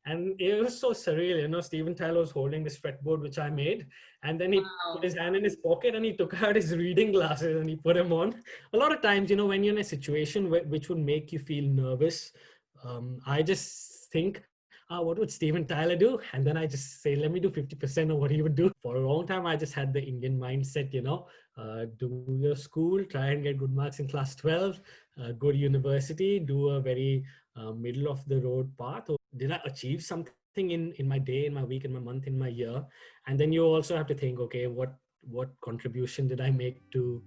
And it was so surreal, Steven Tyler was holding this fretboard, which I made. And then he put Wow. his hand in his pocket and he took out his reading glasses and he put them on. A lot of times, when you're in a situation which would make you feel nervous, I just think, what would Steven Tyler do? And then I just say, let me do 50% of what he would do. For a long time, I just had the Indian mindset, do your school, try and get good marks in class 12, go to university, do a very middle of the road path. Or did I achieve something in my day, in my week, in my month, in my year? And then you also have to think, okay, what contribution did I make to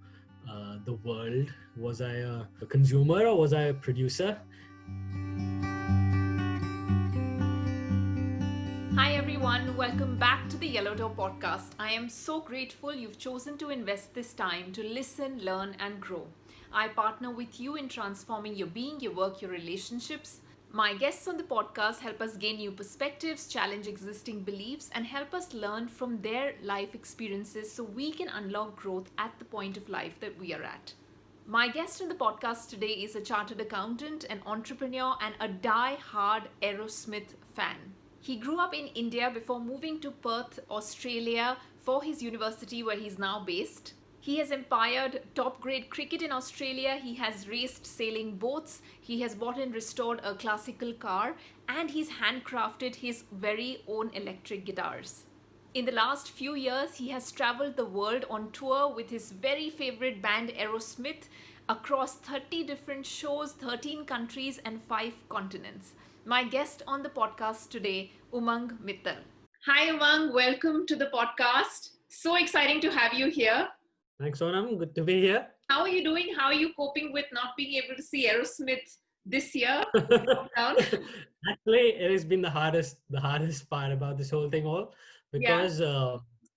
the world? Was I a consumer or was I a producer? Hi everyone, welcome back to the Yellow Door podcast. I am so grateful you've chosen to invest this time to listen, learn, and grow. I partner with you in transforming your being, your work, your relationships. My guests on the podcast help us gain new perspectives, challenge existing beliefs, and help us learn from their life experiences so we can unlock growth at the point of life that we are at. My guest on the podcast today is a chartered accountant, an entrepreneur, and a die-hard Aerosmith fan. He grew up in India before moving to Perth, Australia for his university where he's now based. He has umpired top grade cricket in Australia, he has raced sailing boats, he has bought and restored a classical car, and he's handcrafted his very own electric guitars. In the last few years, he has traveled the world on tour with his very favorite band Aerosmith across 30 different shows, 13 countries, and 5 continents. My guest on the podcast today, Umanng Mittal. Hi, Umang. Welcome to the podcast. So exciting to have you here. Thanks, Sonam. Good to be here. How are you doing? How are you coping with not being able to see Aerosmith this year? Actually, it has been the hardest part about this whole thing all, Yeah. because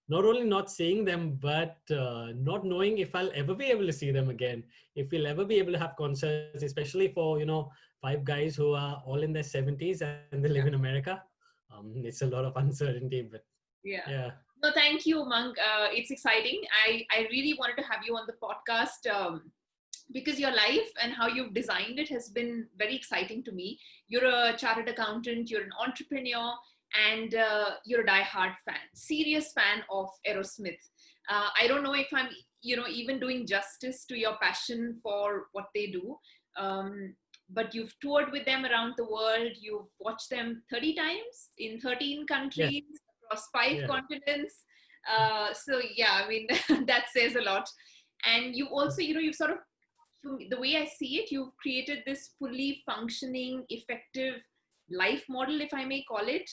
not only not seeing them, but not knowing if I'll ever be able to see them again, if we'll ever be able to have concerts, especially for, five guys who are all in their 70s and they live in America. It's a lot of uncertainty, but Yeah. yeah. No, thank you, Monk. It's exciting. I really wanted to have you on the podcast because your life and how you've designed it has been very exciting to me. You're a chartered accountant, you're an entrepreneur, and you're a die-hard fan, serious fan of Aerosmith. I don't know if I'm, even doing justice to your passion for what they do. But you've toured with them around the world. You've watched them 30 times in 13 Yeah. countries across 5 Yeah. continents. So yeah, I mean, that says a lot. And you also, you've sort of, the way I see it, you've created this fully functioning, effective life model, if I may call it,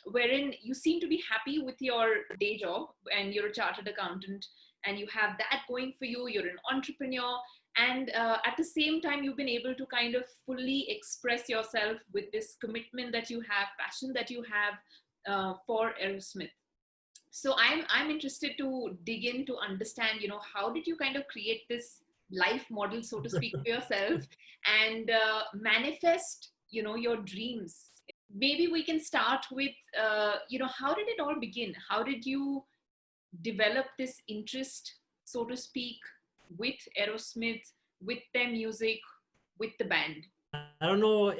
wherein you seem to be happy with your day job and you're a chartered accountant and you have that going for you. You're an entrepreneur. And at the same time, you've been able to kind of fully express yourself with this commitment that you have, passion that you have for Aerosmith. So I'm interested to dig in to understand, how did you kind of create this life model, so to speak, for yourself and manifest, your dreams? Maybe we can start with, how did it all begin? How did you develop this interest, so to speak, with Aerosmith, with their music, with the band? I don't know.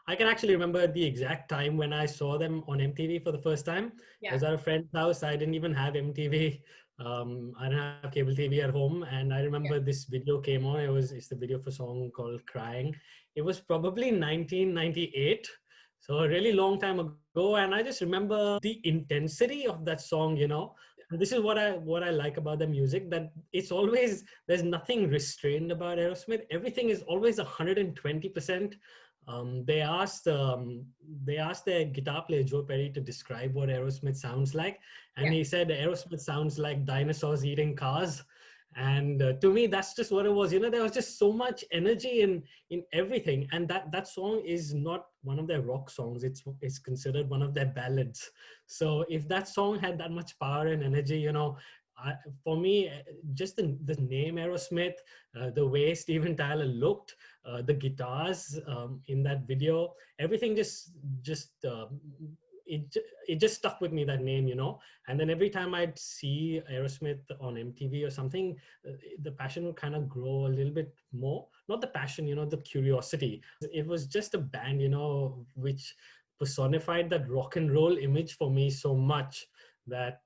I can actually remember the exact time when I saw them on MTV for the first time. I Yeah. was at a friend's house. I didn't even have MTV. I didn't have cable TV at home, and I remember Yeah. this video came on. It's the video for a song called "Crying." It was probably 1998, so a really long time ago. And I just remember the intensity of that song. And this is what I like about the music, that it's always, there's nothing restrained about Aerosmith. Everything is always 120%. They asked their guitar player Joe Perry to describe what Aerosmith sounds like, and Yeah. he said Aerosmith sounds like dinosaurs eating cars. And to me, that's just what it was. There was just so much energy in everything, and that song is not one of their rock songs. It's considered one of their ballads. So if that song had that much power and energy, for me, just the name Aerosmith, the way Steven Tyler looked, the guitars in that video, everything it just stuck with me, that name. And then every time I'd see Aerosmith on MTV or something, the passion would kind of grow a little bit more. Not the passion, the curiosity. It was just a band, which personified that rock and roll image for me so much that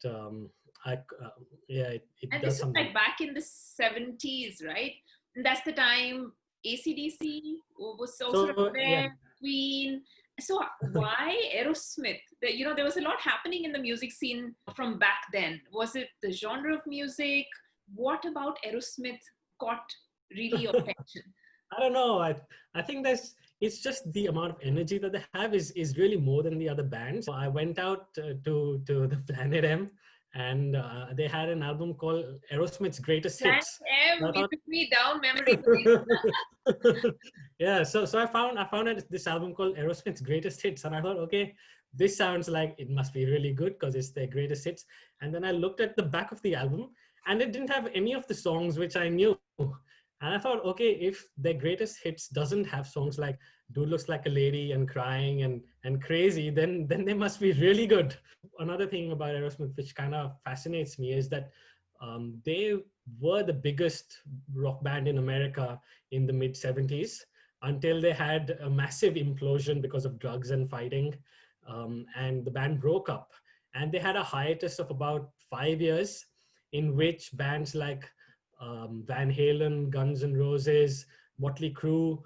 I, yeah, it And does this was something. like back in the 70s, right? And that's the time AC/DC was also So yeah, there, Queen. So why Aerosmith? There was a lot happening in the music scene from back then. Was it the genre of music? What about Aerosmith caught really your attention? I don't know. I think there's it's just the amount of energy that they have is really more than the other bands. I went out to the Planet M, and they had an album called Aerosmith's Greatest Planet Hits. So M, I you thought, took me down memory lane. yeah. So I found this album called Aerosmith's Greatest Hits, and I thought, okay, this sounds like it must be really good because it's their greatest hits. And then I looked at the back of the album, and it didn't have any of the songs which I knew. And I thought, okay, if their greatest hits doesn't have songs like "Dude Looks Like a Lady" and "Crying" and "Crazy," then they must be really good. Another thing about Aerosmith which kind of fascinates me is that they were the biggest rock band in America in the mid '70s until they had a massive implosion because of drugs and fighting, and the band broke up. And they had a hiatus of about 5 years, in which bands like Van Halen, Guns N' Roses, Motley Crue,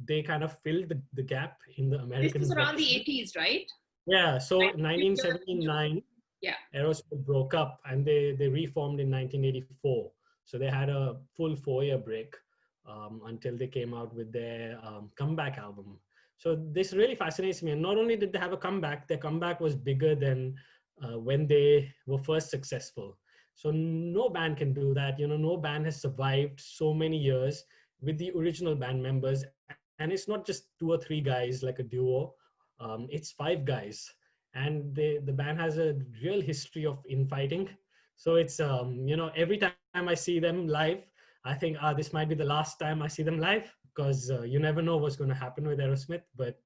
they kind of filled the gap in the This American was rock around the scene. 80s, right? Yeah, so Like, you were into it. 1979, Yeah. Aerosmith broke up and they reformed in 1984. So they had a full 4 year break until they came out with their comeback album. So this really fascinates me. And not only did they have a comeback, their comeback was bigger than when they were first successful. So no band can do that. No band has survived so many years with the original band members. And it's not just 2 or 3 guys like a duo. It's 5 guys, and the band has a real history of infighting. So it's every time I see them live, I think, this might be the last time I see them live, because you never know what's going to happen with Aerosmith. But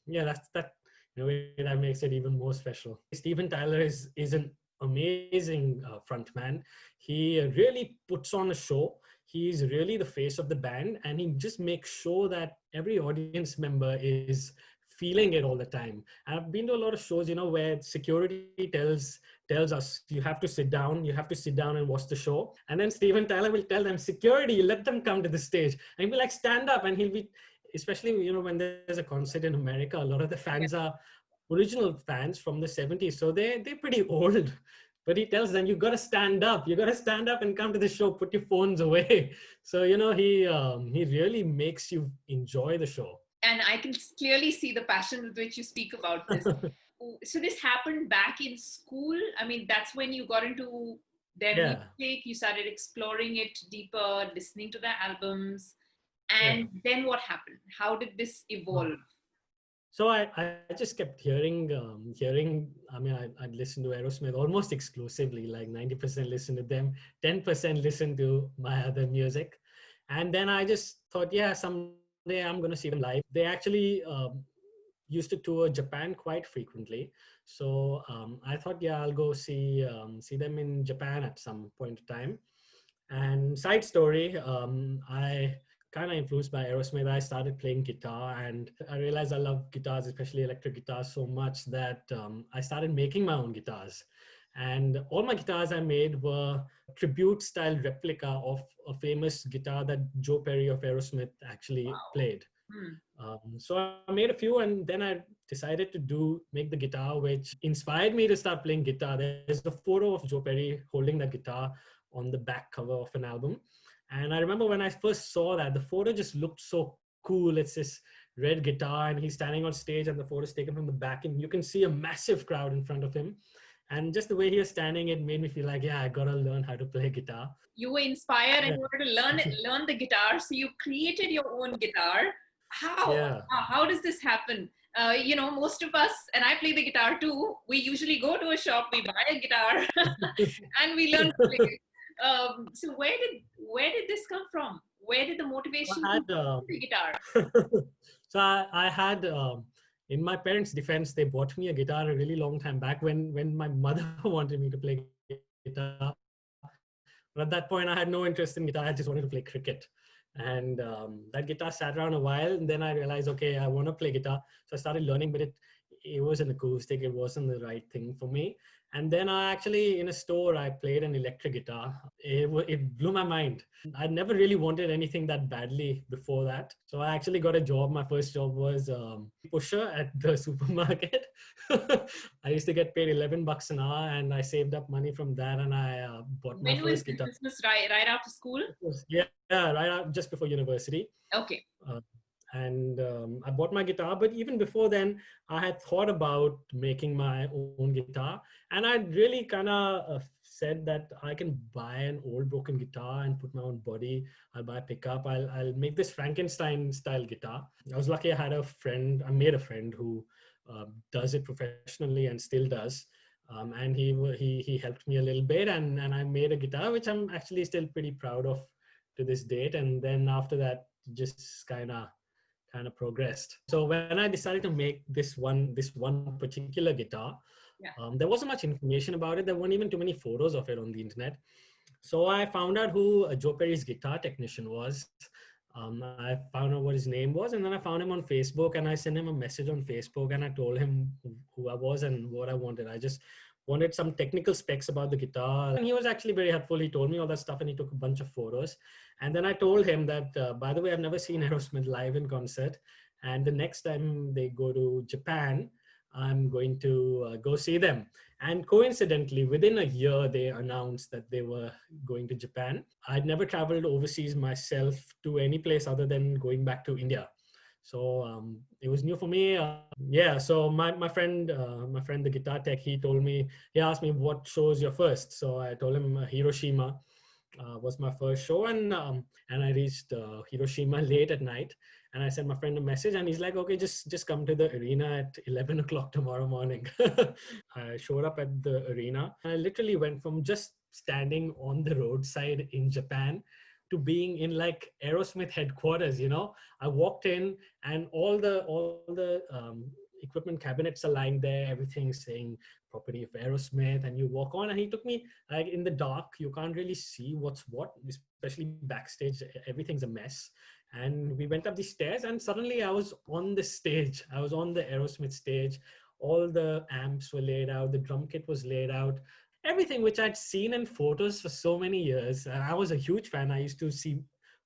yeah, that's that in a way that makes it even more special. Steven Tyler is an amazing front man. He really puts on a show. He's really the face of the band, and he just makes sure that every audience member is feeling it all the time. And I've been to a lot of shows, where security tells us you have to sit down, and watch the show. And then Steven Tyler will tell them, security, let them come to the stage. And he'll be like, stand up. And he'll be, especially, when there's a concert in America, a lot of the fans Yeah. are original fans from the '70s. So they're pretty old. But he tells them, you got to stand up. You got to stand up and come to the show. Put your phones away. So he really makes you enjoy the show. And I can clearly see the passion with which you speak about this. So this happened back in school. I mean, that's when you got into their Yeah, music, you started exploring it deeper, listening to their albums. yeah. And then what happened? How did this evolve? So I just kept hearing. I mean, I'd listen to Aerosmith almost exclusively, like 90% listen to them, 10% listen to my other music. And then I just thought, yeah, someday I'm going to see them live. They actually used to tour Japan quite frequently. So I thought, yeah, I'll go see them in Japan at some point in time. And side story, I kind of influenced by Aerosmith. I started playing guitar, and I realized I love guitars, especially electric guitars, so much that I started making my own guitars. And all my guitars I made were tribute style replica of a famous guitar that Joe Perry of Aerosmith actually Wow. played. Hmm. So I made a few, and then I decided to make the guitar, which inspired me to start playing guitar. There's a photo of Joe Perry holding that guitar on the back cover of an album. And I remember when I first saw that, the photo just looked so cool. It's this red guitar, and he's standing on stage, and the photo is taken from the back, and you can see a massive crowd in front of him. And just the way he was standing, it made me feel like, yeah, I gotta learn how to play guitar. You were inspired and Yeah. you wanted to learn the guitar, so you created your own guitar. How? Yeah. How does this happen? Most of us, and I play the guitar too. We usually go to a shop, we buy a guitar, and we learn to play. So where did this come from? Where did the motivation I to had learn the guitar? so I had in my parents' defense, they bought me a guitar a really long time back when my mother wanted me to play guitar. But at that point, I had no interest in guitar. I just wanted to play cricket. And that guitar sat around a while, and then I realized, okay, I want to play guitar. So I started learning, but it was an acoustic. It wasn't the right thing for me. And then I actually, in a store, I played an electric guitar. It blew my mind. I never really wanted anything that badly before that. So I actually got a job. My first job was pusher at the supermarket. I used to get paid 11 bucks an hour, and I saved up money from that, and I bought my When was first this? guitar. This was right after school? Yeah, right just before university. Okay. Uh, and I bought my guitar, but even before then, I had thought about making my own guitar, and I'd really kind of said that I can buy an old broken guitar and put my own body. I'll buy a pickup. I'll make this Frankenstein style guitar. I was lucky. I had a friend. I made a friend who does it professionally and still does. And he helped me a little bit, and I made a guitar, which I'm actually still pretty proud of to this date. And then after that, just kind of progressed. So when I decided to make this one particular guitar, Yeah. there wasn't much information about it. There weren't even too many photos of it on the internet. So I found out who Joe Perry's guitar technician was. I found out what his name was, and then I found him on Facebook, and I sent him a message on Facebook, and I told him who I was and what I wanted. I just wanted some technical specs about the guitar, and he was actually very helpful. He told me all that stuff, and he took a bunch of photos. And then I told him that, by the way, I've never seen Aerosmith live in concert, and the next time they go to Japan, I'm going to go see them. And coincidentally, within a year, they announced that they were going to Japan. I'd never traveled overseas myself to any place other than going back to India. So it was new for me. Yeah. So my friend, the guitar tech, he asked me what show is your first. So I told him Hiroshima was my first show, and I reached Hiroshima late at night, and I sent my friend a message, and he's like, okay, just come to the arena at 11 o'clock tomorrow morning. I showed up at the arena, and I literally went from just standing on the roadside in Japan to being in like Aerosmith headquarters. I walked in, and all the equipment cabinets are lying there, everything's saying property of Aerosmith, and you walk on, and he took me like in the dark. You can't really see what's what, especially backstage. Everything's a mess. And we went up the stairs, and suddenly I was on the stage. I was on the Aerosmith stage. All the amps were laid out, the drum kit was laid out, everything which I'd seen in photos for so many years. And I was a huge fan. I used to see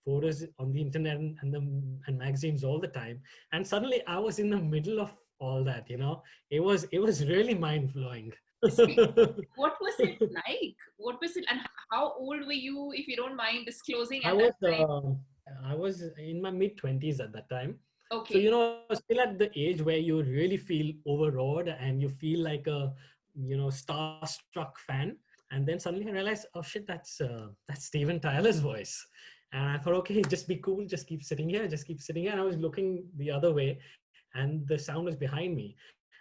photos on the internet and magazines all the time. And suddenly I was in the middle of all that. It was really mind blowing. What was it like? What was it, and how old were you, if you don't mind disclosing I at that was time? I was in my mid 20s at that time. So Okay. still at the age where you really feel overawed and you feel like a starstruck fan. And then suddenly I realized, oh shit, that's Steven Tyler's voice. And I thought, okay, just be cool, just keep sitting here, just keep sitting here. And I was looking the other way, and the sound was behind me.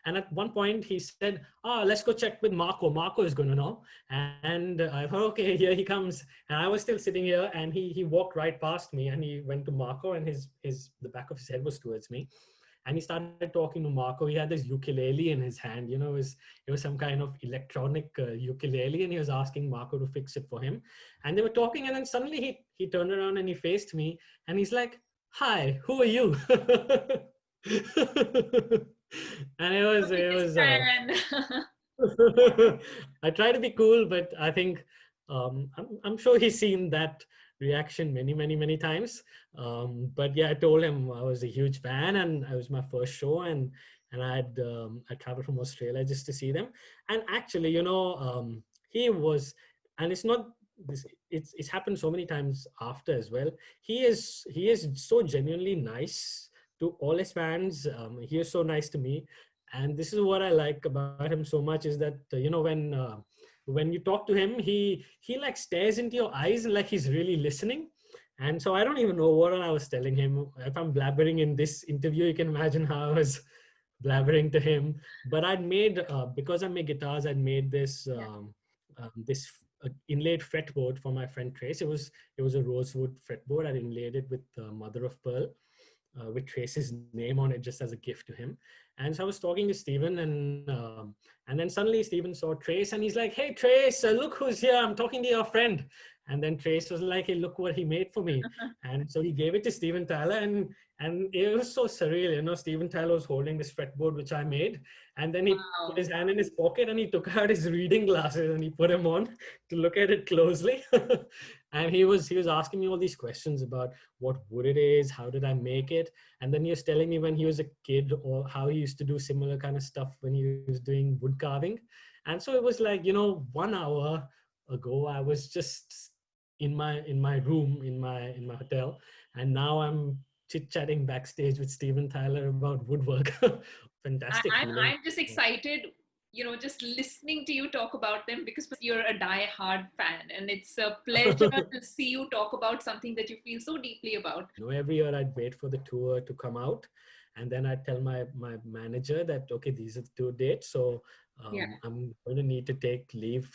And at one point he said, let's go check with Marco. Marco is going to know. And I thought, okay, here he comes. And I was still sitting here, and he walked right past me, and he went to Marco, and his the back of his head was towards me. And he started talking to Marco. He had this ukulele in his hand. It was some kind of electronic ukulele, and he was asking Marco to fix it for him. And they were talking, and then suddenly he turned around and he faced me, and he's like, "Hi, who are you?" And it The was it biggest was fan. I try to be cool, but I think I'm sure he's seen that reaction many, many, many times. But yeah, I told him I was a huge fan, and it was my first show, and I traveled from Australia just to see them. And actually, he was, and it's not this. It's happened so many times after as well. He is so genuinely nice to all his fans. He is so nice to me, and this is what I like about him so much, is that when you talk to him, he like stares into your eyes and like he's really listening. And so I don't even know what I was telling him. If I'm blabbering in this interview, you can imagine how I was blabbering to him. But I'd made because I make guitars, I'd made this inlaid fretboard for my friend Trace. It was a rosewood fretboard. I inlaid it with mother of pearl, with Trace's name on it, just as a gift to him. And so I was talking to Stephen, and then suddenly Stephen saw Trace, and he's like, "Hey, Trace, look who's here! I'm talking to your friend." And then Trace was like, "Hey, look what he made for me." And so he gave it to Stephen Tyler, and it was so surreal. Stephen Tyler was holding this fretboard which I made, and then he put Wow. his hand in his pocket and he took out his reading glasses and he put them on to look at it closely. And he was asking me all these questions about what wood it is, how did I make it, and then he was telling me when he was a kid or how he used to do similar kind of stuff when he was doing wood carving. And so it was like, 1 hour ago I was just in my room in my hotel, and now I'm chit chatting backstage with Steven Tyler about woodwork. Fantastic feeling. I'm just excited, just listening to you talk about them because you're a die-hard fan, and it's a pleasure to see you talk about something that you feel so deeply about. Every year I'd wait for the tour to come out, and then I'd tell my manager that, okay, these are the tour dates, so Yeah. I'm going to need to take leave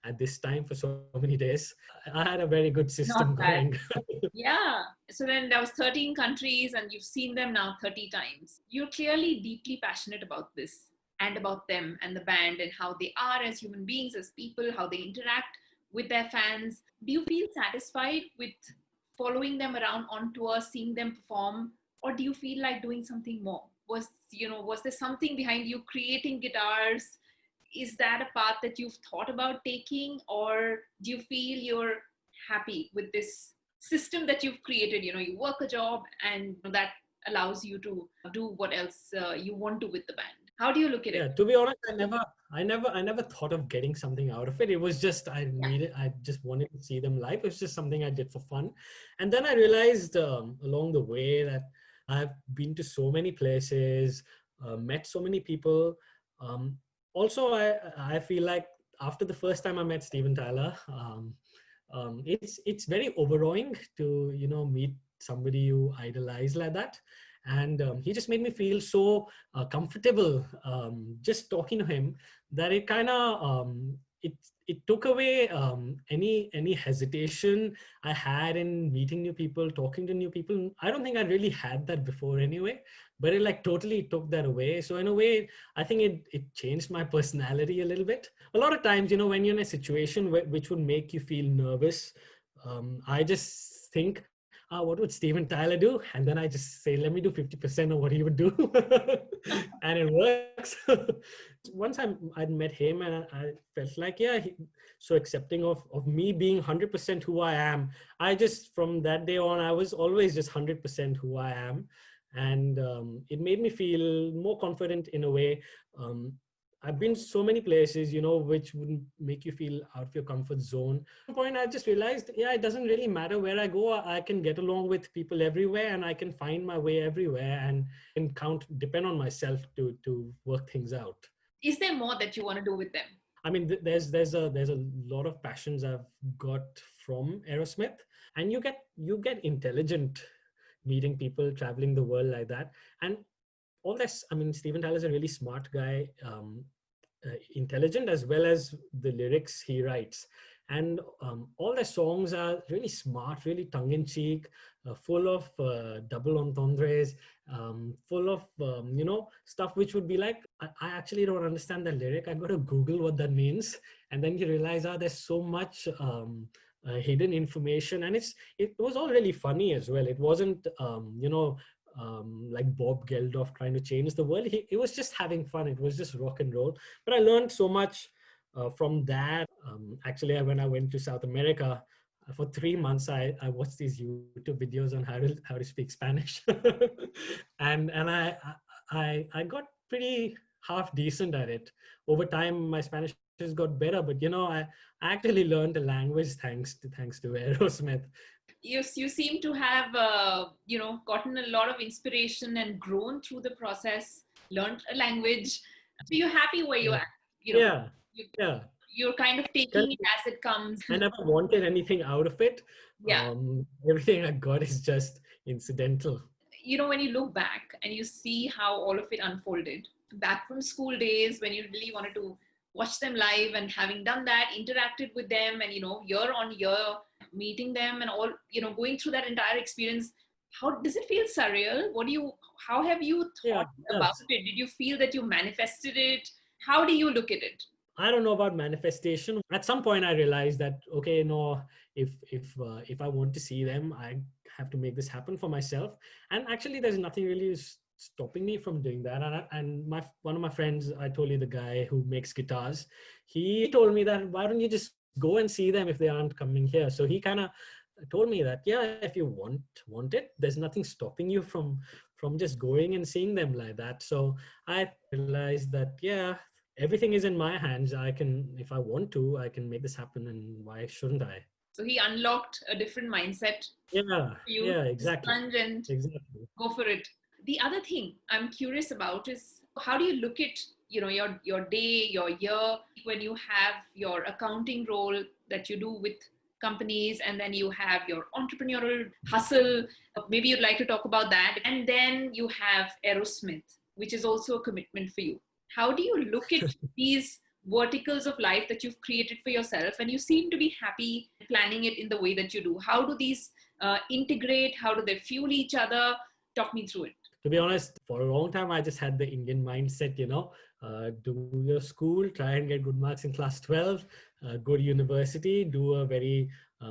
at this time for so many days. I had a very good system Not bad. going. Yeah. So then there was 13 countries and you've seen them now 30 times. You're clearly deeply passionate about this and about them and the band and how they are as human beings, as people, how they interact with their fans. Do you feel satisfied with following them around on tour, seeing them perform, or do you feel like doing something more? Was there something behind you creating guitars? Is that a path that you've thought about taking, or do you feel you're happy with this system that you've created? You work a job and that allows you to do what else you want to with the band. How do you look at Yeah, it? to be honest, I never thought of getting something out of it. It was just Yeah. I just wanted to see them live. It was just something I did for fun, and then I realized along the way that I've been to so many places, met so many people. Um, Also, I feel like after the first time I met Steven Tyler, it's very overwhelming to meet somebody you idolize like that, and he just made me feel so comfortable just talking to him, that it kind of it took away any hesitation I had in meeting new people, talking to new people. I don't think I really had that before anyway, but it like totally took that away. So in a way, I think it changed my personality a little bit. A lot of times, when you're in a situation which would make you feel nervous, I just think, what would Steven Tyler do? And then I just say, let me do 50% of what he would do. And it works. Once I'd met him, and I felt like, yeah, so accepting of me being 100% who I am. I just, from that day on, I was always just 100% who I am. And it made me feel more confident in a way. I've been so many places, which wouldn't make you feel out of your comfort zone. At one point, I just realized, yeah, it doesn't really matter where I go. I can get along with people everywhere, and I can find my way everywhere, and depend on myself to work things out. Is there more that you want to do with them? I mean, there's a lot of passions I've got from Aerosmith, and you get intelligent meeting people, traveling the world like that, and all this. I mean, Steven Tyler's a really smart guy, intelligent, as well as the lyrics he writes, and all their songs are really smart, really tongue-in-cheek, full of double entendres, full of stuff which would be like, I actually don't understand the lyric, I got to Google what that means, and then you realize, there's so much hidden information, and it was all really funny as well. It wasn't like Bob Geldof trying to change the world. It was just having fun. It was just rock and roll. But I learned so much from that. Actually, when I went to South America for 3 months, I watched these YouTube videos on how to speak Spanish, and I got pretty half decent at it. Over time, my Spanish has got better, but I actually learned the language thanks to Aerosmith. You seem to have gotten a lot of inspiration and grown through the process, learned a language. So you're happy where you're Yeah, at. you know yeah, you, yeah. you're kind of taking it as it comes. I never wanted anything out of it. Yeah. Everything I got is just incidental. When you look back and you see how all of it unfolded back from school days when you really wanted to watch them live, and having done that, interacted with them, and year on year meeting them and all, going through that entire experience, How does it feel surreal? How have you Yeah, thought it about does. it? Did you feel that you manifested it? How do you look at it? I don't know about manifestation. At some point, I realized that okay, no, if I want to see them, I have to make this happen for myself. And actually, there's nothing really stopping me from doing that. And my one of my friends, I told you, the guy who makes guitars, he told me that why don't you just go and see them if they aren't coming here? So he kind of told me that yeah, if you want it, there's nothing stopping you from just going and seeing them like that. So I realized that yeah, everything is in my hands. I can, if I want to, I can make this happen, and why shouldn't I? So he unlocked a different mindset Yeah, for you yeah, to exactly, plunge and exactly. go for it. The other thing I'm curious about is how do you look at your day, your year, when you have your accounting role that you do with companies, and then you have your entrepreneurial hustle. Maybe you'd like to talk about that, and then you have Aerosmith, which is also a commitment for you. How do you look at these verticals of life that you've created for yourself, and you seem to be happy planning it in the way that you do? How do these integrate? How do they fuel each other? Talk me through it. To be honest, for a long time, I just had the Indian mindset, do your school, try and get good marks in class 12, go to university, do a very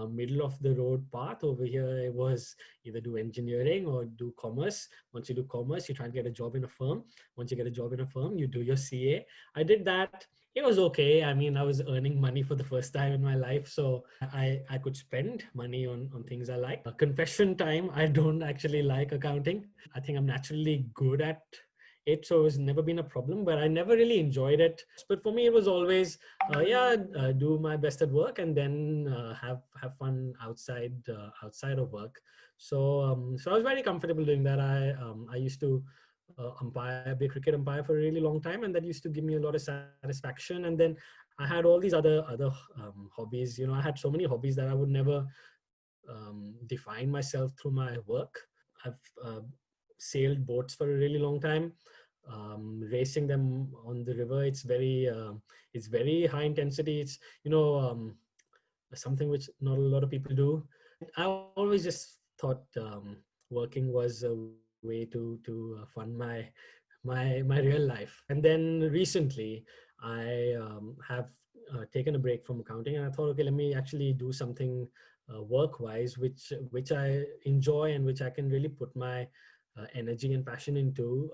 middle of the road path. Over here, it was either do engineering or do commerce. Once you do commerce, you try and get a job in a firm. Once you get a job in a firm, you do your CA. I did that. It was okay. I mean, I was earning money for the first time in my life, so I could spend money on things I like. Confession time, I don't actually like accounting. I think I'm naturally good at it, so it's never been a problem, but I never really enjoyed it. But for me, it was always, do my best at work and then have fun outside of work. So I was very comfortable doing that. I used to be a cricket umpire for a really long time, and that used to give me a lot of satisfaction. And then I had all these other hobbies. I had so many hobbies that I would never define myself through my work. I've sailed boats for a really long time. Racing them on the river, it's very high intensity. It's something which not a lot of people do. I always just thought working was a way to fund my real life. And then recently, I have taken a break from accounting, and I thought, okay, let me actually do something work-wise, which I enjoy and which I can really put my energy and passion into.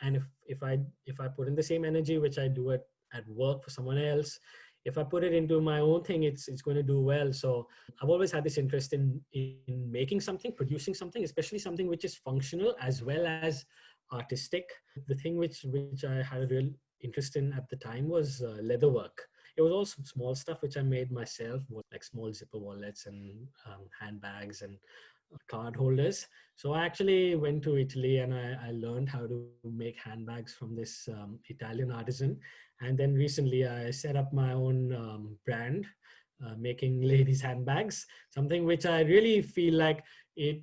And if I put in the same energy which I do at work for someone else, if I put it into my own thing, it's going to do well. So I've always had this interest in making something, producing something, especially something which is functional as well as artistic. The thing which I had a real interest in at the time was leather work. It was all some small stuff which I made myself, like small zipper wallets and handbags and card holders. So I actually went to Italy and I learned how to make handbags from this Italian artisan. And then recently I set up my own brand, making ladies' handbags, something which I really feel like it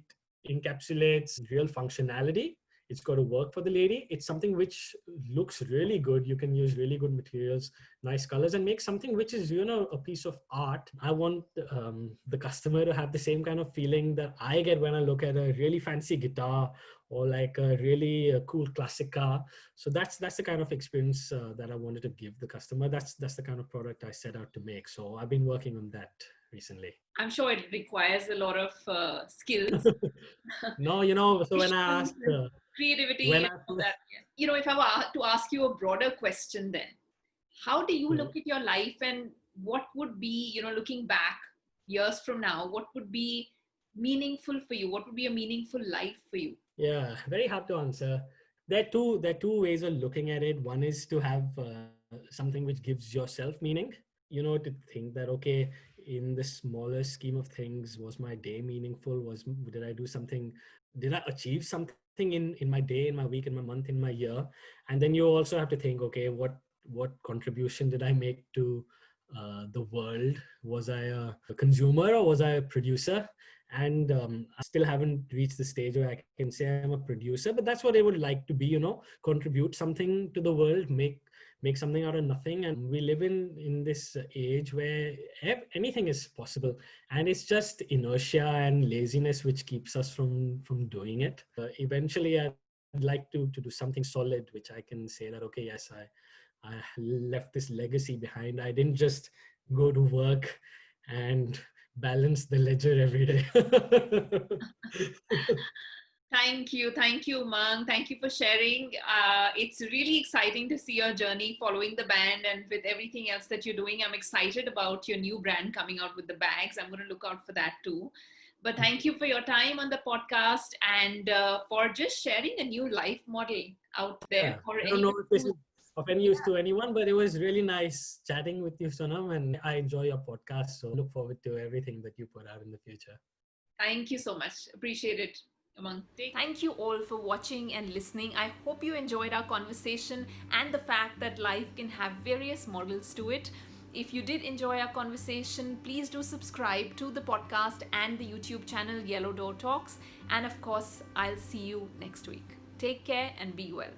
encapsulates real functionality. It's got to work for the lady. It's something which looks really good. You can use really good materials, nice colors, and make something which is a piece of art. I want the customer to have the same kind of feeling that I get when I look at a really fancy guitar or like a really cool classic car. So that's the kind of experience that I wanted to give the customer. That's the kind of product I set out to make. So I've been working on that recently. I'm sure it requires a lot of skills, No, so when I patience, asked and creativity, when and I all that. Yeah. If I were to ask you a broader question, then how do you look at your life, and what would be, looking back years from now, what would be meaningful for you? What would be a meaningful life for you? Yeah, very hard to answer. There are two ways of looking at it. One is to have something which gives yourself meaning. To think that okay, in the smaller scheme of things, was my day meaningful? Did I do something? Did I achieve something in my day, in my week, in my month, in my year? And then you also have to think, okay, what contribution did I make to the world? Was I a consumer or was I a producer? And I still haven't reached the stage where I can say I'm a producer, but that's what I would like to be, contribute something to the world, make something out of nothing. And we live in this age where anything is possible, and it's just inertia and laziness which keeps us from doing it. Eventually I'd like to do something solid, which I can say that, okay, yes, I left this legacy behind. I didn't just go to work and balance the ledger every day. Thank you, Umang. Thank you for sharing. It's really exciting to see your journey following the band and with everything else that you're doing. I'm excited about your new brand coming out with the bags. I'm going to look out for that too. But thank you for your time on the podcast and for just sharing a new life model out there Yeah, for I don't know anyone if this who. is of any use to anyone, but it was really nice chatting with you, Sonam, and I enjoy your podcast. So look forward to everything that you put out in the future. Thank you so much. Appreciate it, Umang. Thank you all for watching and listening. I hope you enjoyed our conversation and the fact that life can have various models to it. If you did enjoy our conversation, please do subscribe to the podcast and the YouTube channel Yellow Door Talks. And of course, I'll see you next week. Take care and be well.